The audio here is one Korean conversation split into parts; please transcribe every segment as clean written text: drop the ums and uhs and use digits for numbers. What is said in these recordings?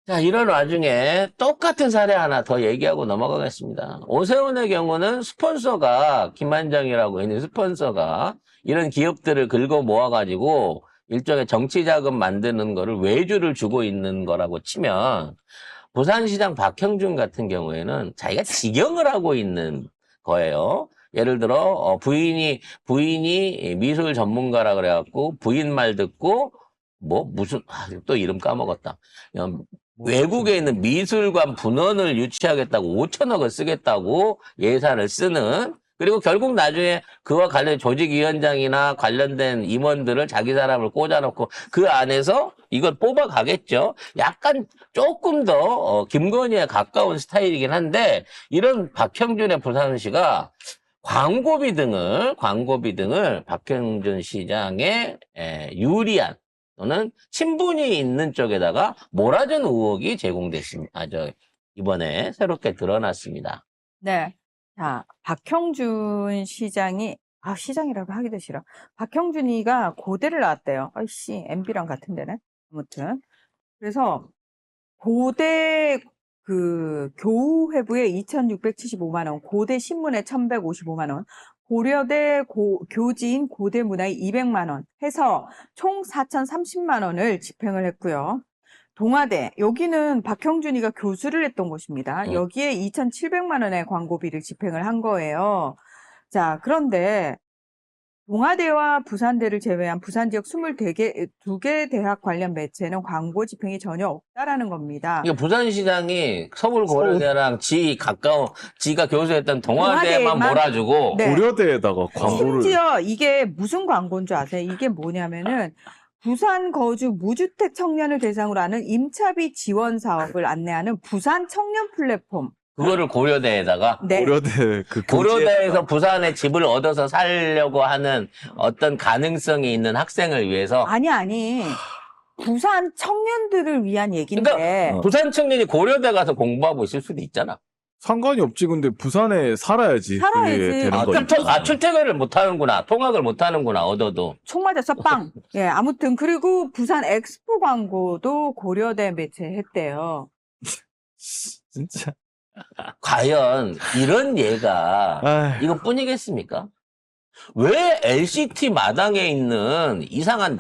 자, 이런 와중에 똑같은 사례 하나 더 얘기하고 넘어가겠습니다. 오세훈의 경우는 스폰서가, 김한정이라고 있는 스폰서가 이런 기업들을 긁어 모아가지고 일종의 정치 자금 만드는 거를 외주를 주고 있는 거라고 치면, 부산시장 박형준 같은 경우에는 자기가 직영을 하고 있는 거예요. 예를 들어 부인이 미술 전문가라 그래갖고 부인 말 듣고 또 이름 까먹었다. 외국에 있는 미술관 분원을 유치하겠다고 5천억을 쓰겠다고 예산을 쓰는, 그리고 결국 나중에 그와 관련 조직위원장이나 관련된 임원들을 자기 사람을 꽂아놓고 그 안에서 이걸 뽑아가겠죠. 약간 조금 더 김건희에 가까운 스타일이긴 한데, 이런 박형준의 부산시가 광고비 등을 박형준 시장의 유리한 또는 친분이 있는 쪽에다가 몰아준 의혹이 제공됐습니다. 이번에 새롭게 드러났습니다. 네. 자, 박형준 시장이, 시장이라고 하기도 싫어. 박형준이가 고대를 나왔대요. 아이씨, MB랑 같은 데네. 아무튼. 그래서 고대 교우회부에 2,675만 원, 고대 신문에 1,155만 원, 고려대 교지인 고대문화에 200만 원 해서 총 4,030만 원을 집행을 했고요. 동아대, 여기는 박형준이가 교수를 했던 곳입니다. 여기에 2,700만 원의 광고비를 집행을 한 거예요. 자, 그런데 동아대와 부산대를 제외한 부산 지역 22개 대학 관련 매체는 광고 집행이 전혀 없다라는 겁니다. 이게 부산시장이 서울고려대랑 지가 교수했던 동아대만 몰아주고, 네. 고려대에다가 광고를. 심지어 이게 무슨 광고인 줄 아세요? 이게 뭐냐면은 부산 거주 무주택 청년을 대상으로 하는 임차비 지원 사업을 안내하는 부산 청년 플랫폼. 그거를 고려대에다가, 네. 고려대 고려대에서 부산에 집을 얻어서 살려고 하는 어떤 가능성이 있는 학생을 위해서. 아니. 부산 청년들을 위한 얘기인데. 그러니까 부산 청년이 고려대 가서 공부하고 있을 수도 있잖아. 상관이 없지. 근데 부산에 살아야지. 그게 되는 거지. 출퇴근을 못 하는구나. 통학을 못 하는구나. 얻어도. 총 맞았어, 빵. 예, 아무튼. 그리고 부산 엑스포 광고도 고려대 매체 했대요. 진짜. 과연 이런 예가 아휴. 이것뿐이겠습니까? 왜 LCT 마당에 있는 이상한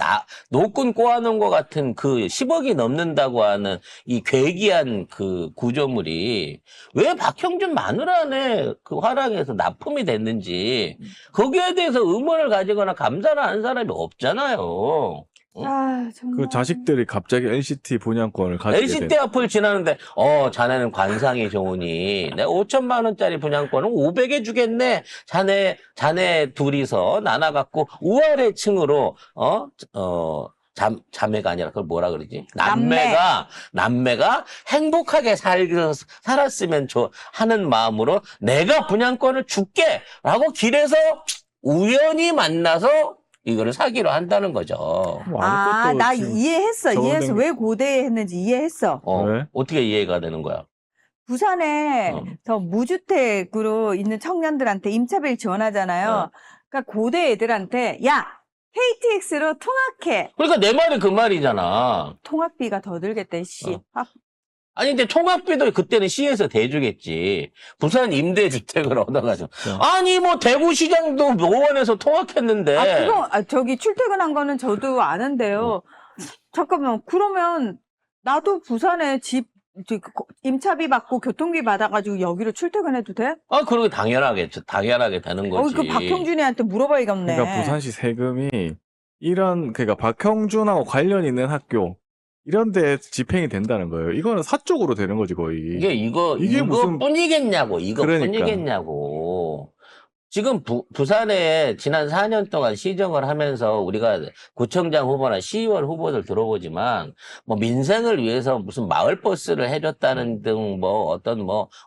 노끈 꼬아놓은 것 같은 그 10억이 넘는다고 하는 이 괴기한 그 구조물이 왜 박형준 마누라의 그 화랑에서 납품이 됐는지 거기에 대해서 의문을 가지거나 감사를 하는 사람이 없잖아요. 정말. 그 자식들이 갑자기 NCT 분양권을 가지게 LCT 앞을 지나는데 자네는 관상이 좋으니 내가 5천만 원짜리 분양권은 500에 주겠네. 자네 둘이서 나눠갖고 우아래 층으로 자매가 아니라 그걸 뭐라 그러지? 남매가 행복하게 살았으면 하는 마음으로 내가 분양권을 줄게라고 길에서 우연히 만나서 이거를 사기로 한다는 거죠. 나 이해했어. 왜 고대에 했는지 이해했어. 왜? 어떻게 이해가 되는 거야? 부산에 저 무주택으로 있는 청년들한테 임차비를 지원하잖아요. 그러니까 고대 애들한테 야, KTX로 통학해. 그러니까 내 말이 그 말이잖아. 통학비가 더 들겠대, 씨. 아니 근데 통학비도 그때는 시에서 대주겠지. 부산 임대주택을 얻어가지고. 아니 뭐 대구시장도 노원에서 통학했는데. 저기 출퇴근한 거는 저도 아는데요. 잠깐만, 그러면 나도 부산에 임차비 받고 교통비 받아가지고 여기로 출퇴근해도 돼? 그러게 당연하게 되는 거지. 그 박형준이한테 물어봐야겠네. 그러니까 부산시 세금이 그러니까 박형준하고 관련 있는 학교 이런 데 집행이 된다는 거예요. 이거는 사적으로 되는 거지, 거의. 이게 무슨 뿐이겠냐고. 이거뿐이겠냐고. 지금 부산에 지난 4년 동안 시정을 하면서 우리가 구청장 후보나 시의원 후보들 들어보지만 민생을 위해서 무슨 마을버스를 해줬다는 등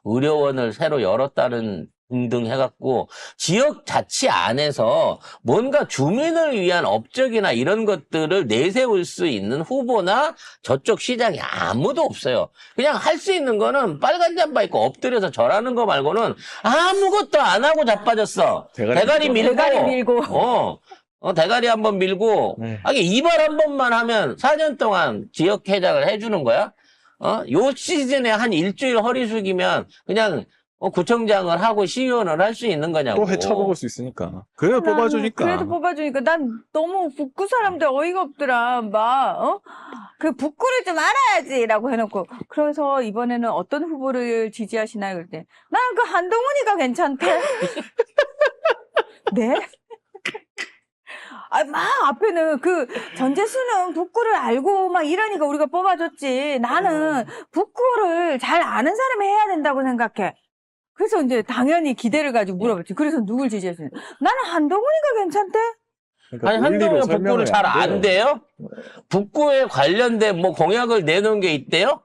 의료원을 새로 열었다는 등등 해갖고 지역 자치 안에서 뭔가 주민을 위한 업적이나 이런 것들을 내세울 수 있는 후보나 저쪽 시장이 아무도 없어요. 그냥 할 수 있는 거는 빨간 잠바 입고 엎드려서 절하는 거 말고는 아무것도 안 하고 자빠졌어. 대가리 밀고. 대가리 한번 밀고. 이발 한 번만 하면 4년 동안 지역 회장을 해주는 거야? 요 시즌에 한 일주일 허리 숙이면 그냥 구청장을 하고 시의원을 할 수 있는 거냐고. 또 헤쳐먹을 수 있으니까. 그래도 난 뽑아주니까. 그래도 뽑아주니까 난 너무 북구 사람들 어이가 없더라. 막 그 북구를 좀 알아야지라고 해놓고 그래서 이번에는 어떤 후보를 지지하시나요? 그랬더니 나는 그 한동훈이가 괜찮대. 네? 막 앞에는 그 전재수는 북구를 알고 막 이러니까 우리가 뽑아줬지. 나는 북구를 잘 아는 사람이 해야 된다고 생각해. 그래서 이제 당연히 기대를 가지고 물어봤지. 그래서 누굴 지지했으냐? 나는 한동훈이가 괜찮대. 그러니까 아니, 논리로 한동훈 북구를 설명을 잘 안 안 돼요? 북구에 관련된 뭐 공약을 내놓은 게 있대요?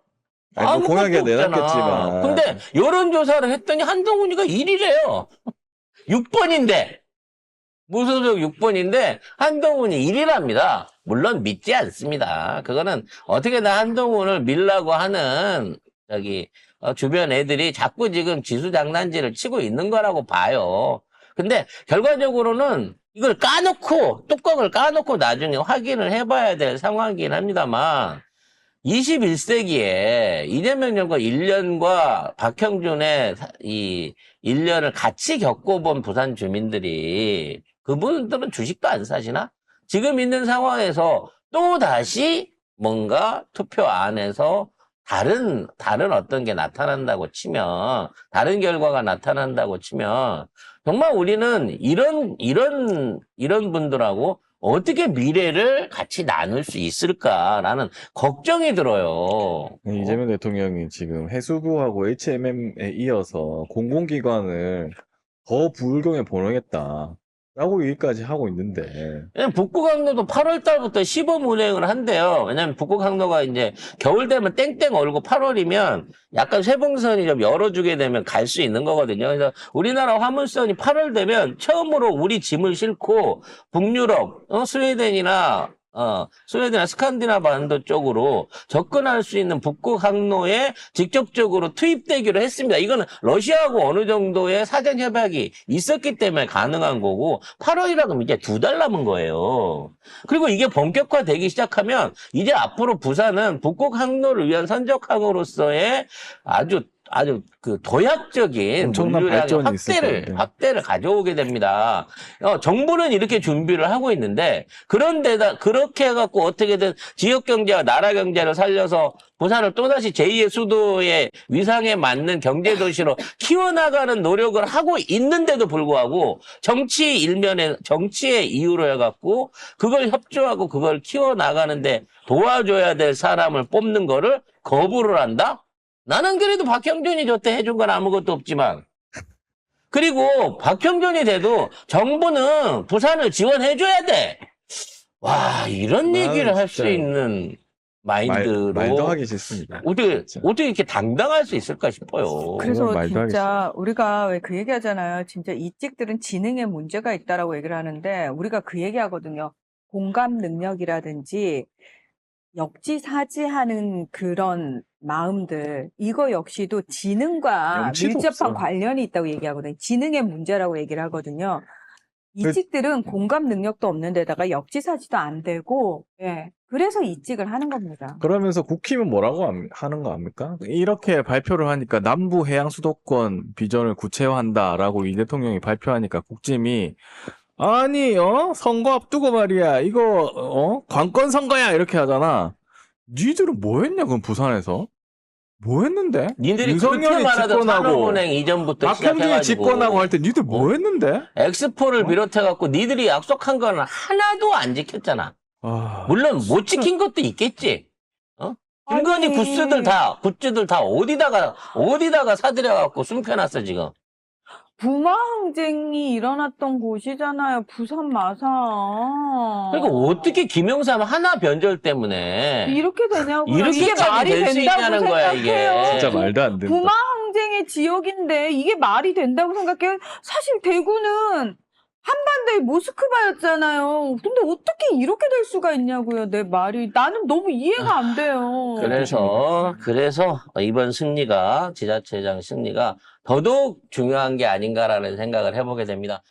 아니, 뭐 아무것도 공약에 없잖아. 내놨겠지만. 근데 여론조사를 했더니 한동훈이가 1위래요. 6번인데. 무소속 6번인데 한동훈이 1위랍니다. 물론 믿지 않습니다. 그거는 어떻게든 한동훈을 밀라고 하는 주변 애들이 자꾸 지금 지수 장난질을 치고 있는 거라고 봐요. 근데 결과적으로는 이걸 까놓고 뚜껑을 까놓고 나중에 확인을 해봐야 될 상황이긴 합니다만 21세기에 이재명 정권 1년과 박형준의 이 1년을 같이 겪어본 부산 주민들이 그분들은 주식도 안 사시나? 지금 있는 상황에서 또 다시 뭔가 투표 안에서 다른 어떤 게 나타난다고 치면, 다른 결과가 나타난다고 치면, 정말 우리는 이런 분들하고 어떻게 미래를 같이 나눌 수 있을까라는 걱정이 들어요. 이재명 대통령이 지금 해수부하고 HMM에 이어서 공공기관을 더 부울경에 보내겠다. 라고 얘기까지 하고 있는데. 왜냐면 북구강로도 8월 달부터 시범 운행을 한대요. 왜냐면 북구강로가 이제 겨울 되면 땡땡 얼고 8월이면 약간 쇠봉선이 좀 열어주게 되면 갈 수 있는 거거든요. 그래서 우리나라 화물선이 8월 되면 처음으로 우리 짐을 싣고 북유럽, 스웨덴이나 스칸디나바 반도 쪽으로 접근할 수 있는 북극 항로에 직접적으로 투입되기로 했습니다. 이거는 러시아하고 어느 정도의 사전 협약이 있었기 때문에 가능한 거고 8월이라 그러면 이제 2달 남은 거예요. 그리고 이게 본격화되기 시작하면 이제 앞으로 부산은 북극 항로를 위한 선적 항으로서의 아주 그 도약적인 엄청난 물류량의 발전이 있을 거예요. 확대를 가져오게 됩니다. 정부는 이렇게 준비를 하고 있는데 그런데다 그렇게 해갖고 어떻게든 지역 경제와 나라 경제를 살려서 부산을 또다시 제2의 수도의 위상에 맞는 경제 도시로 키워나가는 노력을 하고 있는데도 불구하고 정치의 이유로 해갖고 그걸 협조하고 그걸 키워나가는데 도와줘야 될 사람을 뽑는 거를 거부를 한다? 나는 그래도 박형준이 저때 해준 건 아무것도 없지만 그리고 박형준이 돼도 정부는 부산을 지원해줘야 돼. 와 이런 얘기를 할 수 진짜 있는 마인드로 말도 하기 싫습니다. 어떻게 이렇게 당당할 수 있을까 싶어요. 그래서 말도 하기 진짜 우리가 왜 그 얘기 하잖아요. 진짜 이 찍들은 지능에 문제가 있다라고 얘기를 하는데 우리가 그 얘기 하거든요. 공감 능력이라든지 역지사지하는 그런 마음들 이거 역시도 지능과 염치도 밀접한 없어요. 관련이 있다고 얘기하거든요. 지능의 문제라고 얘기를 하거든요. 이 찍들은 공감 능력도 없는 데다가 역지사지도 안 되고 그래서 이 찍을 하는 겁니다. 그러면서 국힘은 뭐라고 하는 거 압니까? 이렇게 발표를 하니까 남부 해양 수도권 비전을 구체화한다라고 이 대통령이 발표하니까 국짐이 아니 선거 앞두고 말이야 이거 관건 선거야 이렇게 하잖아. 니들은 뭐 했냐 그럼 부산에서? 뭐 했는데? 니들이 그렇게 말하던 산업은행 이전부터 박형준이 시작해가지고 집권하고 할 때 니들 뭐 했는데? 엑스포를 비롯해갖고 니들이 약속한 거는 하나도 안 지켰잖아. 물론 못 지킨 것도 있겠지. 김건희 굿즈들 다 어디다가 사들여갖고 숨겨놨어 지금. 부마항쟁이 일어났던 곳이잖아요. 부산 마산. 그러니까 어떻게 김영삼 하나 변절 때문에 이렇게 되냐고요. 이게 이렇게까지 말이 될 수 된다고 있냐는 거야, 생각해요. 이게. 진짜 말도 안 된다. 부마항쟁의 지역인데 이게 말이 된다고 생각해요. 사실 대구는 한반도의 모스크바였잖아요. 근데 어떻게 이렇게 될 수가 있냐고요. 내 말이. 나는 너무 이해가 안 돼요. 그래서 이번 승리가 지자체장 승리가 더더욱 중요한 게 아닌가라는 생각을 해보게 됩니다.